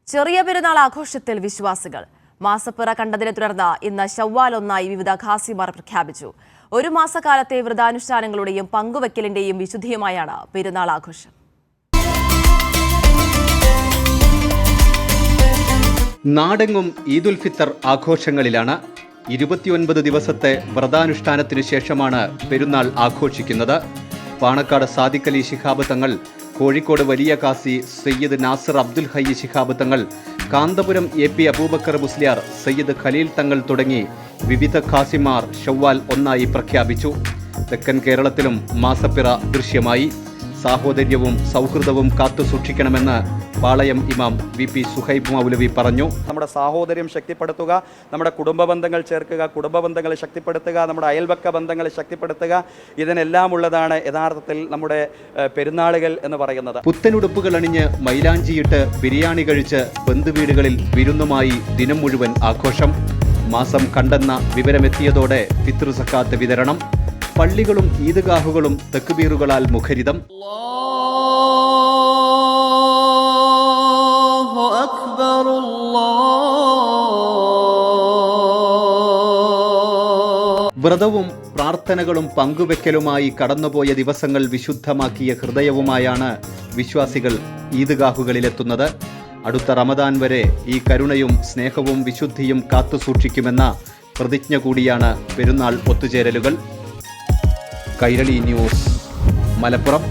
ചെറിയ പെരുന്നാൾ ആഘോഷത്തിൽ വിശ്വാസികൾ. മാസപ്പിറ കണ്ടതിനെ തുടർന്ന് ഇന്ന് ശവ്വാൽ 1 വിവിധ ഖാസിമാർ പ്രഖ്യാപിച്ചു. ഒരു മാസക്കാലത്തെ വ്രതാനുഷ്ഠാനങ്ങളുടെയും പങ്കുവയ്ക്കലിന്റെയും വിശുദ്ധിയുമായാണ് പെരുന്നാൾ ആഘോഷം. നാടെങ്ങും ഈദുൽ ഫിത്തർ ആഘോഷങ്ങളിലാണ്. 29 ദിവസത്തെ വ്രതാനുഷ്ഠാനത്തിനു ശേഷമാണ് പെരുന്നാൾ ആഘോഷിക്കുന്നത്. പാണക്കാട് സാദിഖ് അലി ശിഹാബ് തങ്ങൾ, കോഴിക്കോട് വലിയ കാസി സയ്യിദ് നാസിർ അബ്ദുൽ ഹയ്യ് ശിഹാബ് തങ്ങൾ, കാന്തപുരം AP അബൂബക്കർ മുസ്ലിയാർ, സയ്യിദ് ഖലീൽ തങ്ങൾ തുടങ്ങി വിവിധ ഖാസിമാർ ശവ്വാൽ 1 പ്രഖ്യാപിച്ചു. തെക്കൻ കേരളത്തിലും മാസപ്പിറ ദൃശ്യമായി. സാഹോദര്യവും സൗഹൃദവും കാത്തു സൂക്ഷിക്കണമെന്ന് പാളയം ഇമാം VP സുഹൈബ് മൗലവി പറഞ്ഞു. നമ്മുടെ സാഹോദര്യം ശക്തിപ്പെടുത്തുക, നമ്മുടെ കുടുംബ ബന്ധങ്ങൾ ചേർക്കുക, കുടുംബ ബന്ധങ്ങളെ ശക്തിപ്പെടുത്തുക, നമ്മുടെ അയൽപക്ക ബന്ധങ്ങളെ ശക്തിപ്പെടുത്തുക, ഇതിനെല്ലാം ഉള്ളതാണ് യഥാർത്ഥത്തിൽ നമ്മുടെ പെരുന്നാളുകൾ എന്ന് പറയുന്നത്. പുത്തനുടുപ്പുകൾ അണിഞ്ഞ് മൈലാഞ്ചിയിട്ട് ബിരിയാണി കഴിച്ച് ബന്ധുവീടുകളിൽ വിരുന്നുമായി ദിനം മുഴുവൻ ആഘോഷം. മാസം കണ്ടെന്ന വിവരമെത്തിയതോടെ ഫിത്ർ സക്കാത്ത് വിതരണം. പള്ളികളും ഈദ്ഗാഹുകളും തക്ബീറുകളാൽ മുഖരിതം. വ്രതവും പ്രാർത്ഥനകളും പങ്കുവെക്കലുമായി കടന്നുപോയ ദിവസങ്ങൾ വിശുദ്ധമാക്കിയ ഹൃദയവുമായാണ് വിശ്വാസികൾ ഈദ്ഗാഹുകളിലെത്തുന്നത്. അടുത്ത റമദാൻ വരെ ഈ കരുണയും സ്നേഹവും വിശുദ്ധിയും കാത്തുസൂക്ഷിക്കുമെന്ന പ്രതിജ്ഞ കൂടിയാണ് പെരുന്നാൾ ഒത്തുചേരലുകൾ. കൈരളി ന്യൂസ്, മലപ്പുറം.